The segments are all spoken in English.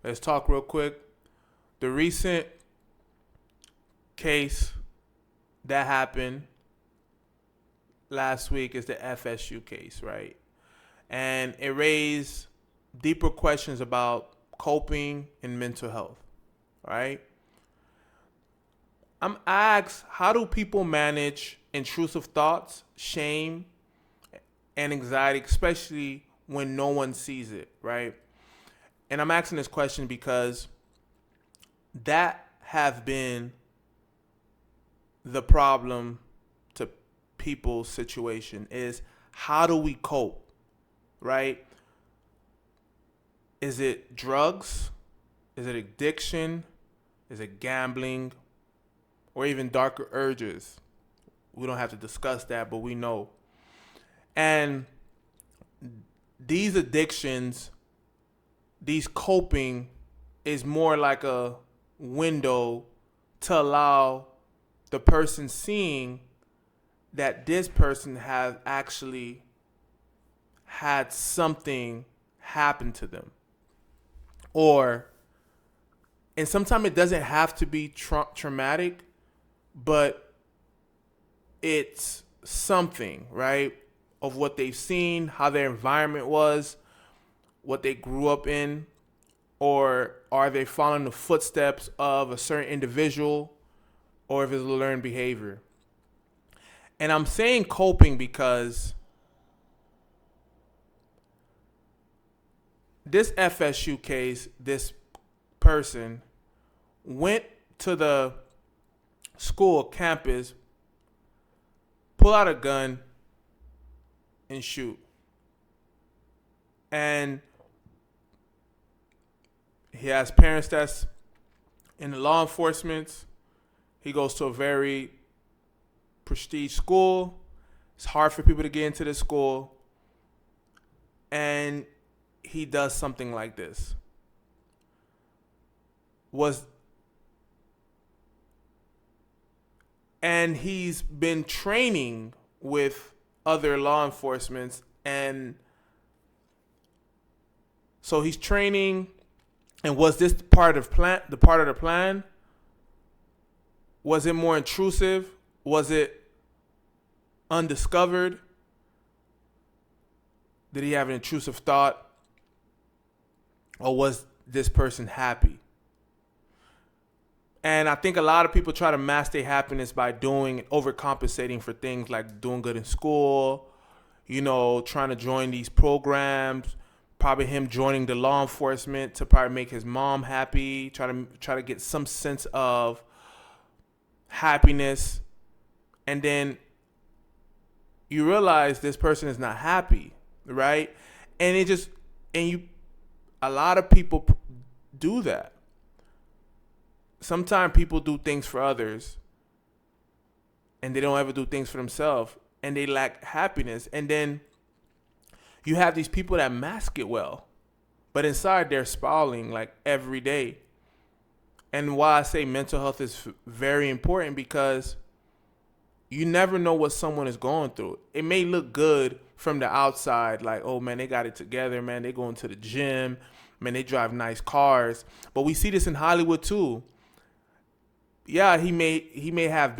Let's talk real quick. The recent case that happened last week is the FSU case, right? And it raised deeper questions about coping and mental health, right? I asked, how do people manage intrusive thoughts, shame, and anxiety, especially when no one sees it, right? And I'm asking this question because that have been the problem to people's situation is how do we cope, right? Is it drugs? Is it addiction? Is it gambling? Or even darker urges? We don't have to discuss that, but we know. And these addictions, these coping is more like a window to allow the person seeing that this person has actually had something happen to them. And sometimes it doesn't have to be traumatic, but it's something, right? Of what they've seen, how their environment was, what they grew up in, or are they following the footsteps of a certain individual, or if it's a learned behavior. And I'm saying coping because this FSU case, this person went to the school campus, pull out a gun, and shoot. And he has parents that's in the law enforcement. He goes to a very prestige school. It's hard for people to get into this school. And he does something like this. And he's been training with other law enforcement, and so he's training. And was this part of the plan? Was it more intrusive? Was it undiscovered? Did he have an intrusive thought? Or was this person happy? And I think a lot of people try to mask their happiness by doing overcompensating for things like doing good in school, trying to join these programs, probably him joining the law enforcement to probably make his mom happy, try to get some sense of happiness. And then you realize this person is not happy, right? And a lot of people do that. Sometimes people do things for others and they don't ever do things for themselves, and they lack happiness. And then you have these people that mask it well, but inside they're spiraling like every day. And why I say mental health is very important, because you never know what someone is going through. It may look good from the outside, like, oh man, they got it together, man. They going to the gym, man. They drive nice cars. But we see this in Hollywood too. Yeah, he may have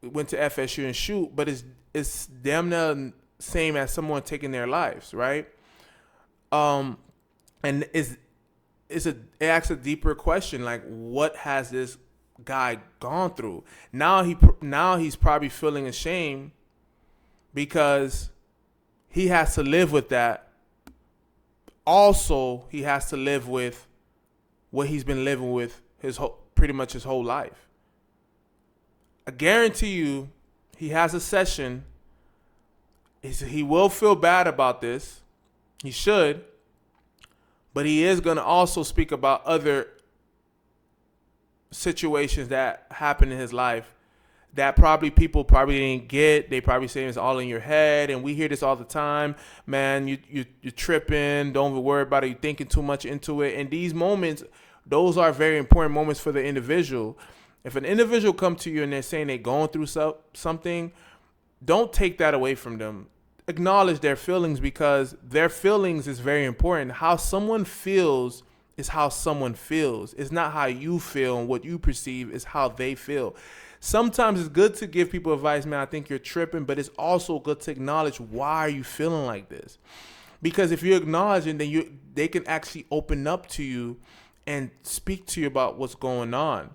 went to FSU and shoot, but it's damn near same as someone taking their lives, right? And it asks a deeper question, like, what has this guy gone through? Now he's probably feeling ashamed because he has to live with that. Also, he has to live with what he's been living with pretty much his whole life. I guarantee you, he has a session. He will feel bad about this. He should. But he is going to also speak about other situations that happened in his life that people didn't get. They probably say it's all in your head. And we hear this all the time. Man, you're tripping. Don't worry about it. You're thinking too much into it. And these moments, those are very important moments for the individual. If an individual comes to you and they're saying they're going through something, don't take that away from them. Acknowledge their feelings, because their feelings is very important. How someone feels is how someone feels. It's not how you feel and what you perceive, it's how they feel. Sometimes it's good to give people advice, man, I think you're tripping, but it's also good to acknowledge why are you feeling like this? Because if you acknowledge it, then they can actually open up to you and speak to you about what's going on.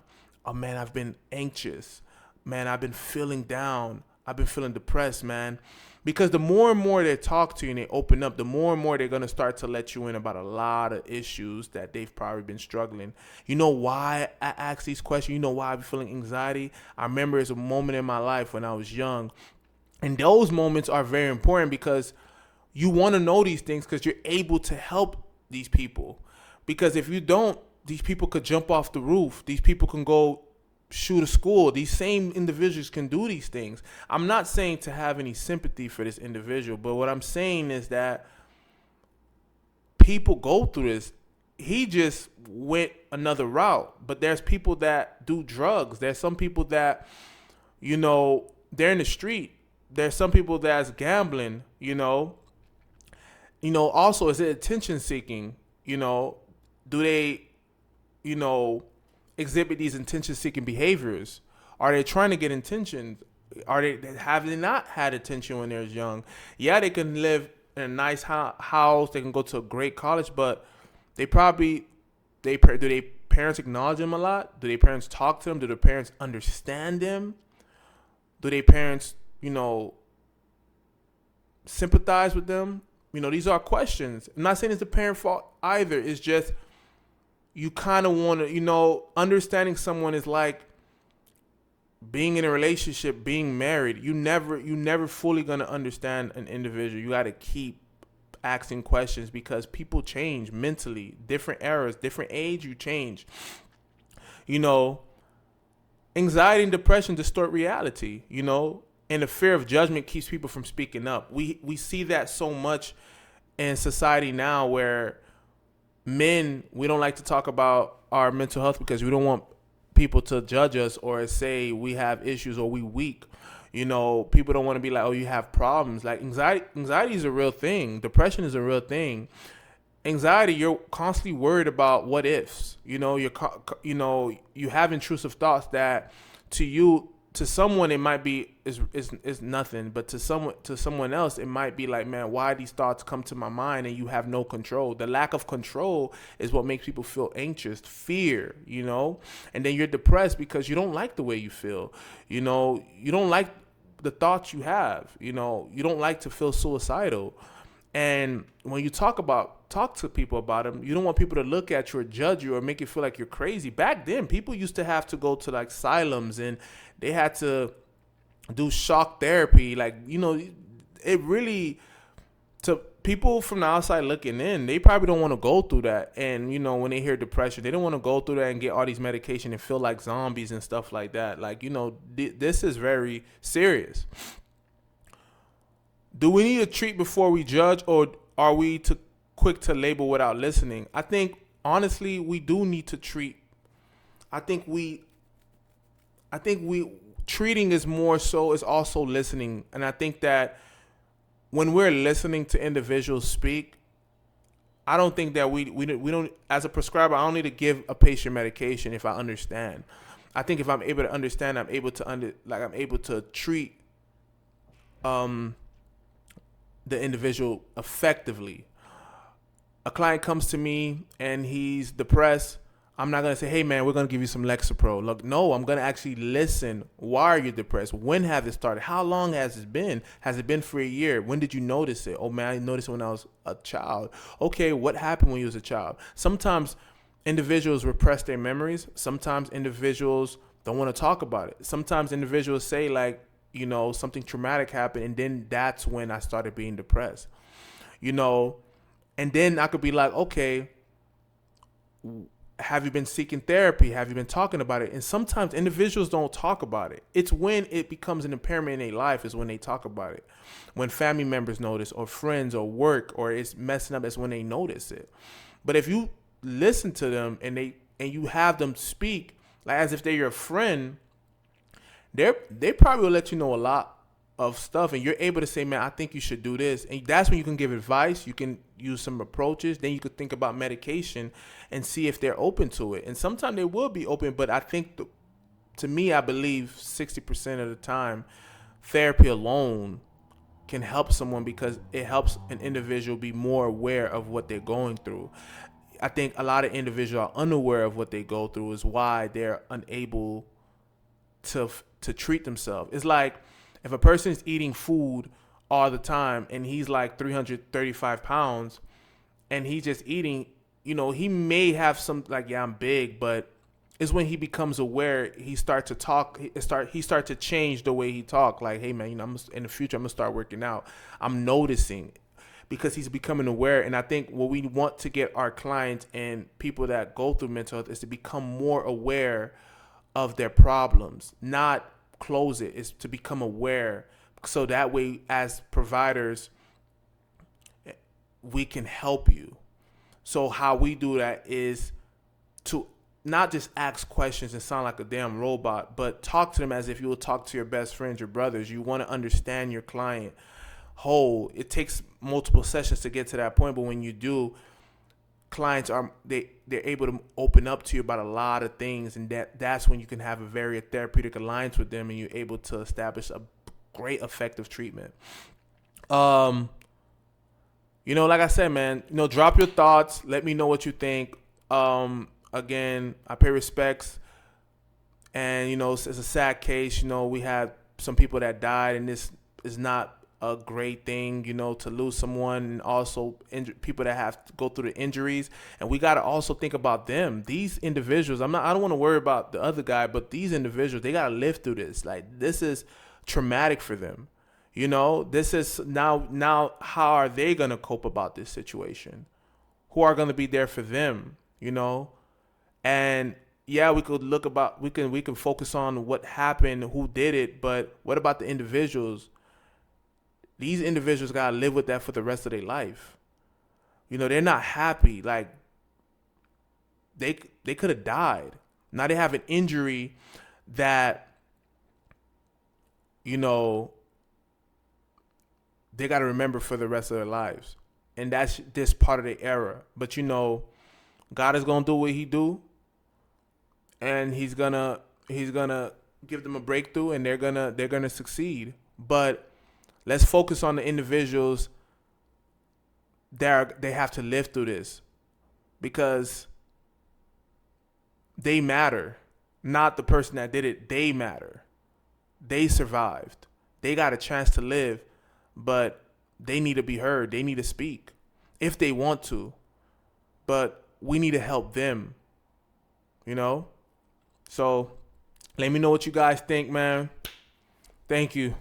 Oh man, I've been anxious. Man, I've been feeling down. I've been feeling depressed, man. Because the more and more they talk to you and they open up, the more and more they're going to start to let you in about a lot of issues that they've probably been struggling. You know why I ask these questions? You know why I've been feeling anxiety? I remember it's a moment in my life when I was young. And those moments are very important because you want to know these things because you're able to help these people. Because if you don't, these people could jump off the roof. These people can go shoot a school. These same individuals can do these things. I'm not saying to have any sympathy for this individual, but what I'm saying is that people go through this. He just went another route, but there's people that do drugs. There's some people that, they're in the street. There's some people that's gambling, also is it attention seeking, do they, exhibit these attention-seeking behaviors? Are they trying to get attention? Have they not had attention when they're young? Yeah, they can live in a nice house. They can go to a great college, but do their parents acknowledge them a lot? Do their parents talk to them? Do their parents understand them? Do their parents, sympathize with them? These are questions. I'm not saying it's the parent fault either. It's just you kind of want to, understanding someone is like being in a relationship, being married. You never fully going to understand an individual. You got to keep asking questions because people change mentally. Different eras, different age, you change. Anxiety and depression distort reality, and the fear of judgment keeps people from speaking up. We see that so much in society now where men, we don't like to talk about our mental health because we don't want people to judge us or say we have issues or we weak. People don't want to be like, oh, you have problems. Like anxiety is a real thing. Depression is a real thing. Anxiety, you're constantly worried about what ifs. You have intrusive thoughts that to someone it might be is nothing, but to someone else it might be like, man, why these thoughts come to my mind and you have no control. The lack of control is what makes people feel anxious, fear, and then you're depressed because you don't like the way you feel. You don't like the thoughts you have. You don't like to feel suicidal. And when you talk to people about them, you don't want people to look at you or judge you or make you feel like you're crazy. Back then, people used to have to go to like asylums and they had to do shock therapy. Like, it really, to people from the outside looking in, they probably don't want to go through that. And, when they hear depression, they don't want to go through that and get all these medication and feel like zombies and stuff like that. Like, this is very serious. Do we need to treat before we judge, or are we too quick to label without listening? I think, honestly, we do need to treat. I think treating is more so is also listening. And I think that when we're listening to individuals speak, I don't think that we don't, as a prescriber, I don't need to give a patient medication if I understand. I think if I'm able to understand, I'm able to treat the individual effectively. A client comes to me and he's depressed. I'm not going to say, hey, man, we're going to give you some Lexapro. Look, no, I'm going to actually listen. Why are you depressed? When has it started? How long has it been? Has it been for a year? When did you notice it? Oh, man, I noticed it when I was a child. Okay, what happened when you was a child? Sometimes individuals repress their memories. Sometimes individuals don't want to talk about it. Sometimes individuals say, like, something traumatic happened, and then that's when I started being depressed. And then I could be like, okay, have you been seeking therapy? Have you been talking about it? And sometimes individuals don't talk about it. It's when it becomes an impairment in their life is when they talk about it. When family members notice, or friends, or work, or it's messing up, that's when they notice it. But if you listen to them and you have them speak like as if they're your friend, they probably will let you know a lot of stuff, and you're able to say, man, I think you should do this. And that's when you can give advice. You can use some approaches. Then you could think about medication and see if they're open to it. And sometimes they will be open, but I think, to me, I believe 60% of the time, therapy alone can help someone because it helps an individual be more aware of what they're going through. I think a lot of individuals are unaware of what they go through, is why they're unable to treat themselves. It's like if a person is eating food all the time and he's like 335 pounds and he's just eating, he may have some like, yeah, I'm big, but it's when he becomes aware, he starts to talk, he starts to change the way he talk. Like, hey man, in the future, I'm gonna start working out. I'm noticing, because he's becoming aware. And I think what we want to get our clients and people that go through mental health is to become more aware of their problems, not close it, is to become aware. So that way, as providers, we can help you. So how we do that is to not just ask questions and sound like a damn robot, but talk to them as if you would talk to your best friends, your brothers. You want to understand your client whole. It takes multiple sessions to get to that point, but when you do, clients they're able to open up to you about a lot of things, and that's when you can have a very therapeutic alliance with them, and you're able to establish a great effective treatment. Like I said, man, drop your thoughts. Let me know what you think. Again, I pay respects, and it's a sad case. We had some people that died, and this is not a great thing, to lose someone, and also people that have to go through the injuries. And we got to also think about them. These individuals, I don't want to worry about the other guy, but these individuals, they got to live through this. Like, this is traumatic for them. This is now how are they going to cope about this situation? Who are going to be there for them? And yeah, we can focus on what happened, who did it, but what about the individuals? These individuals got to live with that for the rest of their life. They're not happy. Like, they could have died. Now they have an injury that, they got to remember for the rest of their lives. And that's this part of the era. But, God is going to do what he do. And he's gonna give them a breakthrough, and they're gonna succeed. But let's focus on the individuals that they have to live through this, because they matter. Not the person that did it. They matter. They survived. They got a chance to live, but they need to be heard. They need to speak if they want to. But we need to help them, So let me know what you guys think, man. Thank you.